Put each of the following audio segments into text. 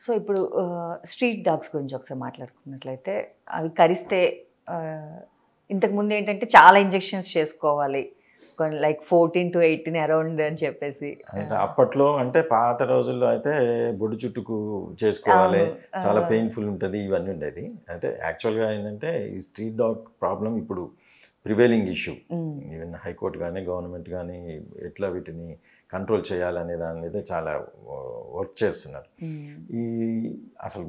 So ఇప్పుడు street dogs గురించి ఒకసారి మాట్లాడుకున్నట్లయితే అవి కరిస్తే ఇంతకుముందు ఏంటంటే చాలా ఇంజెక్షన్స్ చేసుకోవాలి, లైక్ 14 to 18 అరౌండ్ అని చెప్పేసి. అంటే అప్పట్లో అంటే పాత రోజుల్లో అయితే బొడ్డు చుట్టుకు చేసుకోవాలి, చాలా పెయిన్ఫుల్ ఉంటుంది, ఇవన్నీ ఉండేది. అయితే యాక్చువల్గా ఏంటంటే ఈ స్ట్రీట్ డాగ్ ప్రాబ్లం ఇప్పుడు ప్రివైలింగ్ ఇష్యూ. ఈవెన్ హైకోర్టు కానీ గవర్నమెంట్ కానీ ఎట్లా వీటిని కంట్రోల్ చేయాలనే దాని మీద చాలా వర్క్ చేస్తున్నారు. ఈ అసలు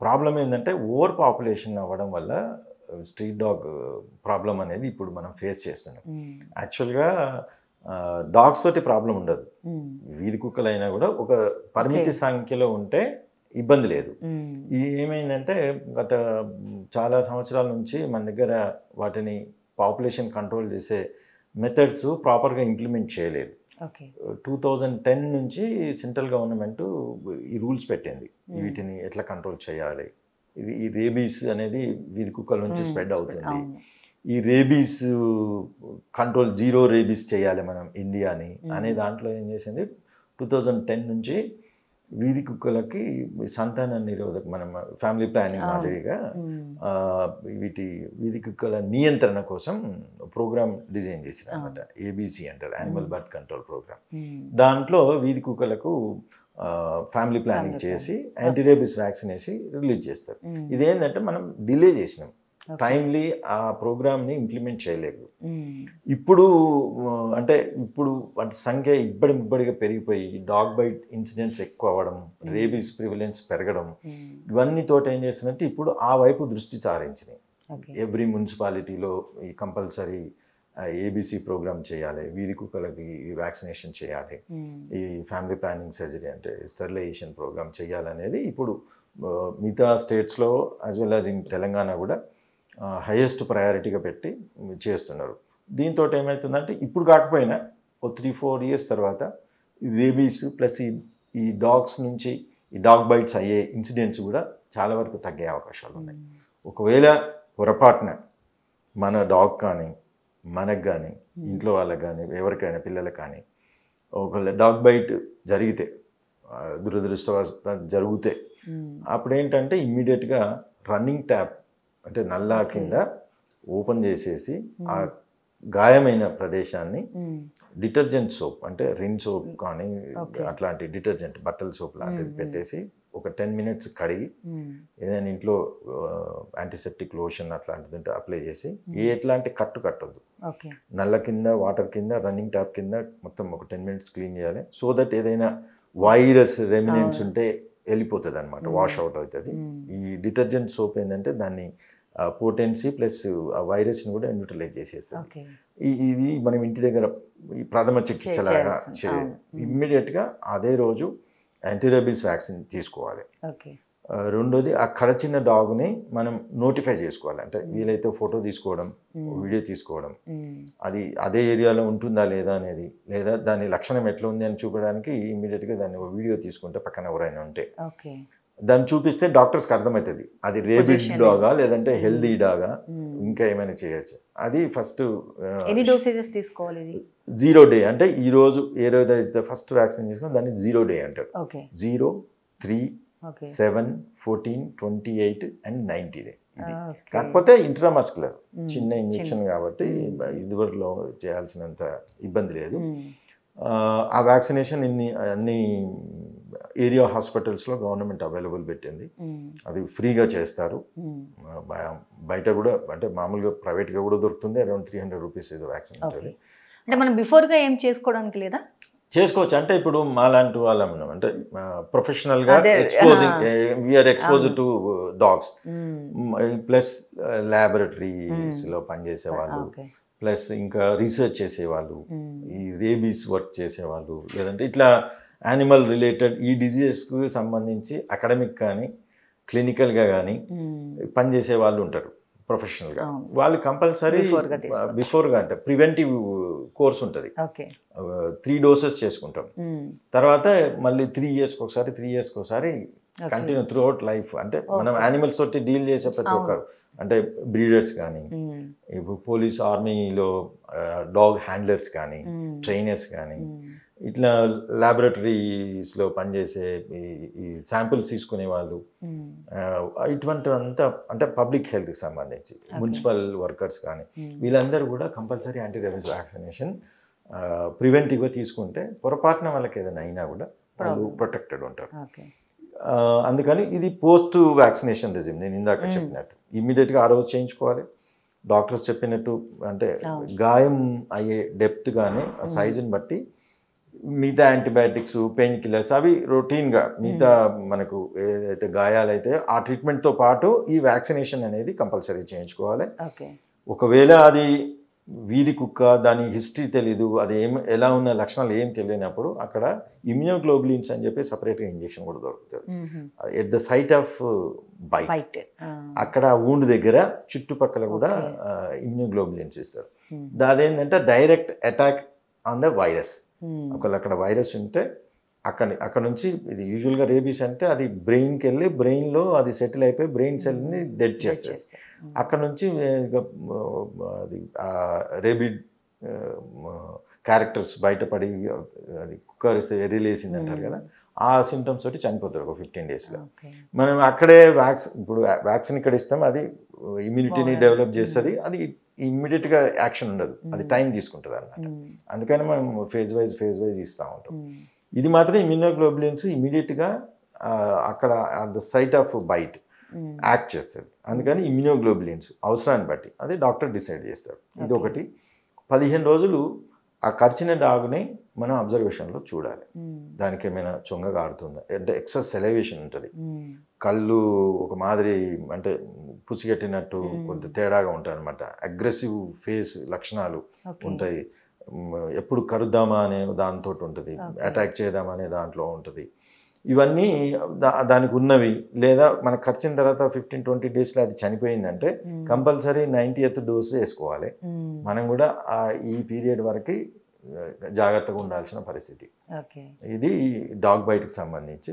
ప్రాబ్లం ఏంటంటే ఓవర్ పాపులేషన్ అవ్వడం వల్ల స్ట్రీట్ డాగ్ ప్రాబ్లం అనేది ఇప్పుడు మనం ఫేస్ చేస్తున్నాం. యాక్చువల్గా డాగ్స్ తోటి ప్రాబ్లం ఉండదు, వీధి కుక్కలైనా కూడా ఒక పరిమితి సంఖ్యలో ఉంటే ఇబ్బంది లేదు. ఇది ఏమైందంటే గత చాలా సంవత్సరాల నుంచి మన దగ్గర వాటిని పాపులేషన్ కంట్రోల్ చేసే మెథడ్స్ ప్రాపర్గా ఇంప్లిమెంట్ చేయలేదు. 2010 నుంచి సెంట్రల్ గవర్నమెంట్ ఈ రూల్స్ పెట్టింది వీటిని ఎట్లా కంట్రోల్ చేయాలి. ఈ రేబీస్ అనేది వీధి కుక్కల నుంచి స్ప్రెడ్ అవుతుంది. ఈ రేబీస్ కంట్రోల్, జీరో రేబీస్ చేయాలి మనం ఇండియాని అనే దాంట్లో ఏం చేసింది 2010 నుంచి వీధి కుక్కలకి సంతాన నిరోధక, మనం ఫ్యామిలీ ప్లానింగ్ మాదిరిగా వీధి కుక్కల నియంత్రణ కోసం ప్రోగ్రామ్ డిజైన్ చేసిన అనమాట. ఏబీసీ అంటారు, యానిమల్ బర్త్ కంట్రోల్ ప్రోగ్రామ్. దాంట్లో వీధి కుక్కలకు ఫ్యామిలీ ప్లానింగ్ చేసి యాంటీ రేబీస్ వ్యాక్సిన్ వేసి రిలీజ్ చేస్తారు. ఇదేంటంటే మనం డిలే చేసినాం, టైమ్లీ ఆ ప్రోగ్రామ్ని ఇంప్లిమెంట్ చేయలేదు. ఇప్పుడు వాటి సంఖ్య ఇబ్బడిగా పెరిగిపోయి డాగ్ బైట్ ఇన్సిడెంట్స్ ఎక్కువ అవ్వడం, రేబీస్ ప్రివిలెన్స్ పెరగడం, ఇవన్నీ తోట ఏం చేస్తుందంటే ఇప్పుడు ఆ వైపు దృష్టి సారించినాయి. ఎవ్రీ మున్సిపాలిటీలో ఈ కంపల్సరీ ఏబీసీ ప్రోగ్రామ్ చేయాలి, వీధి కుక్కలకి వ్యాక్సినేషన్ చేయాలి, ఈ ఫ్యామిలీ ప్లానింగ్ సర్జరీ అంటే స్టెరిలైజేషన్ ప్రోగ్రామ్ చేయాలనేది ఇప్పుడు మిగతా స్టేట్స్లో as well as in Telangana కూడా హైయెస్ట్ ప్రయారిటీగా పెట్టి చేస్తున్నారు. దీంతో ఏమవుతుందంటే ఇప్పుడు కాకపోయినా ఓ 3-4 years తర్వాత రేబీస్ ప్లస్ ఈ డాగ్స్ నుంచి ఈ డాగ్ బైట్స్ అయ్యే ఇన్సిడెంట్స్ కూడా చాలా వరకు తగ్గే అవకాశాలు ఉన్నాయి. ఒకవేళ పొరపాటున మన డాగ్ కానీ మనకు కానీ ఇంట్లో వాళ్ళకి కానీ ఎవరికైనా పిల్లలకు కానీ ఒకవేళ డాగ్ బైట్ జరిగితే, దురదృష్టవశాత్తు జరిగితే, అప్పుడు ఏంటంటే ఇమ్మీడియట్గా రన్నింగ్ ట్యాప్ అంటే నల్లా కింద ఓపెన్ చేసేసి ఆ గాయమైన ప్రదేశాన్ని డిటర్జెంట్ సోప్ అంటే రిన్ సోప్ కానీ అట్లాంటి డిటర్జెంట్ బట్టల సోప్ లాంటిది పెట్టేసి ఒక 10 minutes కడిగి ఏదైనా ఇంట్లో యాంటీసెప్టిక్ లోషన్ అట్లాంటిది ఉంటే అప్లై చేసి ఎట్లాంటి కట్టొద్దు, నల్ల కింద వాటర్ కింద రన్నింగ్ ట్యాప్ కింద మొత్తం ఒక 10 minutes క్లీన్ చేయాలి. సో దట్ ఏదైనా వైరస్ రెమినెంట్స్ ఉంటే వెళ్ళిపోతుంది అనమాట, వాష్ అవుట్ అవుతుంది. ఈ డిటర్జెంట్ సోప్ ఏంటంటే దాన్ని పోటెన్సీ ప్లస్ ఆ వైరస్ని కూడా న్యూట్రలైజ్ చేసేస్తుంది. ఇది మనం ఇంటి దగ్గర ఈ ప్రథమ చికిత్సలాగా ఇమ్మీడియట్గా అదే రోజు యాంటీరేబీస్ వ్యాక్సిన్ తీసుకోవాలి. రెండోది ఆ కరచిన డాగ్ని మనం నోటిఫై చేసుకోవాలి, అంటే వీలైతే ఫోటో తీసుకోవడం, వీడియో తీసుకోవడం, అది అదే ఏరియాలో ఉంటుందా లేదా అనేది, లేదా దాని లక్షణం ఎట్లా ఉంది అని చూపడానికి ఇమ్మీడియట్గా దాన్ని వీడియో తీసుకుంటే పక్కన ఎవరైనా ఉంటే దాన్ని చూపిస్తే డాక్టర్స్కి అర్థమవుతుంది అది రేబిడ్ డాగా లేదంటే హెల్దీ డాగా, ఇంకా ఏమైనా చేయొచ్చు. అది ఫస్ట్ ఎన్ని డోసేజెస్ తీసుకోవాలి? 0 day అంటే ఈరోజు ఏ రోజు అయితే ఫస్ట్ వ్యాక్సిన్ తీసుకుని దాన్ని 0 day అంటారు. 0, 3, 7, 14, 28 and 90 day. కాకపోతే ఇంట్రామస్కులర్ చిన్న ఇంజెక్షన్ కాబట్టి ఇదివరలో చేయాల్సినంత ఇబ్బంది లేదు. ఆ వ్యాక్సినేషన్ అన్ని ఏరియా హాస్పిటల్స్లో గవర్నమెంట్ అవైలబుల్ పెట్టింది, అది ఫ్రీగా చేస్తారు. బయట కూడా అంటే మామూలుగా ప్రైవేట్గా కూడా దొరుకుతుంది, అరౌండ్ 300 rupees ఏదో వ్యాక్సిన్ ఉంటుంది. అంటే మనం బిఫోర్గా ఏం చేసుకోవడానికి లేదా? చేసుకోవచ్చు. అంటే ఇప్పుడు మాలాంటి వాళ్ళం అంటే ప్రొఫెషనల్గా ఎక్స్పోజ్ టు డాగ్స్, ప్లస్ ల్యాబొరేటరీస్లో పనిచేసే వాళ్ళు, ప్లస్ ఇంకా రీసెర్చ్ చేసేవాళ్ళు, ఈ రేబీస్ వర్క్ చేసేవాళ్ళు, లేదంటే ఇట్లా యానిమల్ రిలేటెడ్ ఈ డిజీజెస్కు సంబంధించి అకాడమిక్ కానీ క్లినికల్గా కానీ పనిచేసే వాళ్ళు ఉంటారు ప్రొఫెషనల్గా. వాళ్ళు కంపల్సరీ బిఫోర్గా అంటే ప్రివెంటివ్ కోర్స్ ఉంటుంది, 3 doses చేసుకుంటాం. తర్వాత మళ్ళీ 3 yearsకి ఒకసారి 3 yearsకి ఒకసారి కంటిన్యూ త్రూ అవుట్ లైఫ్. అంటే మనం యానిమల్స్ తోటి డీల్ చేసే ప్రతి ఒక్కరు అంటే బ్రీడర్స్ కానీ, ఇప్పుడు పోలీస్ ఆర్మీలో డాగ్ హ్యాండ్లర్స్ కానీ, ట్రైనర్స్ కానీ, ఇట్లా ల్యాబొరేటరీస్లో పనిచేసే ఈ శాంపిల్స్ తీసుకునే వాళ్ళు, ఇటువంటివంతా అంటే పబ్లిక్ హెల్త్కి సంబంధించి మున్సిపల్ వర్కర్స్ కానీ వీళ్ళందరూ కూడా కంపల్సరీ యాంటీ రేబీస్ వ్యాక్సినేషన్ ప్రివెంటివ్గా తీసుకుంటే పొరపాటున వాళ్ళకి ఏదైనా అయినా కూడా వాళ్ళు ప్రొటెక్టెడ్ ఉంటారు. అందుకని ఇది పోస్ట్ వ్యాక్సినేషన్ రెజిమ్ నేను ఇందాక చెప్పినట్టు ఇమ్మీడియట్గా ఆ రోజు చేయించుకోవాలి. డాక్టర్స్ చెప్పినట్టు అంటే గాయం అయ్యే డెప్త్ కానీ ఆ సైజుని బట్టి మిగతా యాంటీబయాటిక్స్, పెయిన్ కిల్లర్స్ అవి రొటీన్గా మిగతా మనకు ఏదైతే గాయాలైతే ఆ ట్రీట్మెంట్తో పాటు ఈ వ్యాక్సినేషన్ అనేది కంపల్సరీ చేయించుకోవాలి. ఒకవేళ అది వీధి కుక్క, దాని హిస్టరీ తెలీదు, అది ఎలా ఉన్న లక్షణాలు ఏం తెలియనప్పుడు అక్కడ ఇమ్యూనోగ్లోబులిన్స్ అని చెప్పి సపరేట్గా ఇంజెక్షన్ కూడా దొరుకుతుంది at the site of bite. అక్కడ వూండ్ దగ్గర చుట్టుపక్కల కూడా ఇమ్యూనోగ్లోబులిన్స్ ఇస్తారు. అదేంటంటే direct attack on the virus. ఒకవేళ అక్కడ వైరస్ ఉంటే అక్కడ నుంచి ఇది యూజువల్గా రేబీస్ అంటే అది బ్రెయిన్కి వెళ్ళి బ్రెయిన్లో అది సెటిల్ అయిపోయి బ్రెయిన్ సెల్ని డెడ్ చేస్తుంది. అక్కడ నుంచి అది రేబిడ్ క్యారెక్టర్స్ బయటపడి అది కుక్కరిస్తే ఎర్రిలేసింది అంటారు కదా, ఆ సిమ్టమ్స్ తోటి చనిపోతారు ఒక 15 daysలో. మనం అక్కడే ఇప్పుడు వ్యాక్సిన్ ఇక్కడ ఇస్తాం, అది ఇమ్యూనిటీని డెవలప్ చేస్తుంది, అది ఇమ్మీడియట్గా యాక్షన్ ఉండదు, అది టైం తీసుకుంటుంది అన్నమాట. అందుకని మనం ఫేజ్ వైజ్ ఇస్తూ ఉంటాం. ఇది మాత్రం ఇమ్యూనోగ్లోబులిన్స్ ఇమీడియట్గా అక్కడ at the site of bite act చేస్తుంది. అందుకని ఇమ్యూనోగ్లోబులిన్స్ అవసరాన్ని బట్టి అది డాక్టర్ డిసైడ్ చేస్తారు. ఇది ఒకటి. 15 రోజులు ఆ కరిచిన డాగ్ని మనం అబ్జర్వేషన్లో చూడాలి. దానికి ఏమైనా చొంగ కారుతుందా, అంటే ఎక్సెస్ సెలవేషన్ ఉంటుంది, కళ్ళు ఒక మాదిరి అంటే పుసిగట్టినట్టు కొంత తేడాగా ఉంటాయి అనమాట, అగ్రెసివ్ ఫేస్ లక్షణాలు ఉంటాయి, ఎప్పుడు కరుద్దామా అనే దాంతో ఉంటుంది, అటాక్ చేద్దామా అనే దాంట్లో ఉంటుంది. ఇవన్నీ దానికి ఉన్నవి. లేదా మనకు ఖర్చిన తర్వాత 15-20 daysలో అది చనిపోయిందంటే కంపల్సరీ 90th డోసు వేసుకోవాలి. మనం కూడా ఈ పీరియడ్ వరకు జాగ్రత్తగా ఉండాల్సిన పరిస్థితి. ఇది డాగ్ బైట్కి సంబంధించి.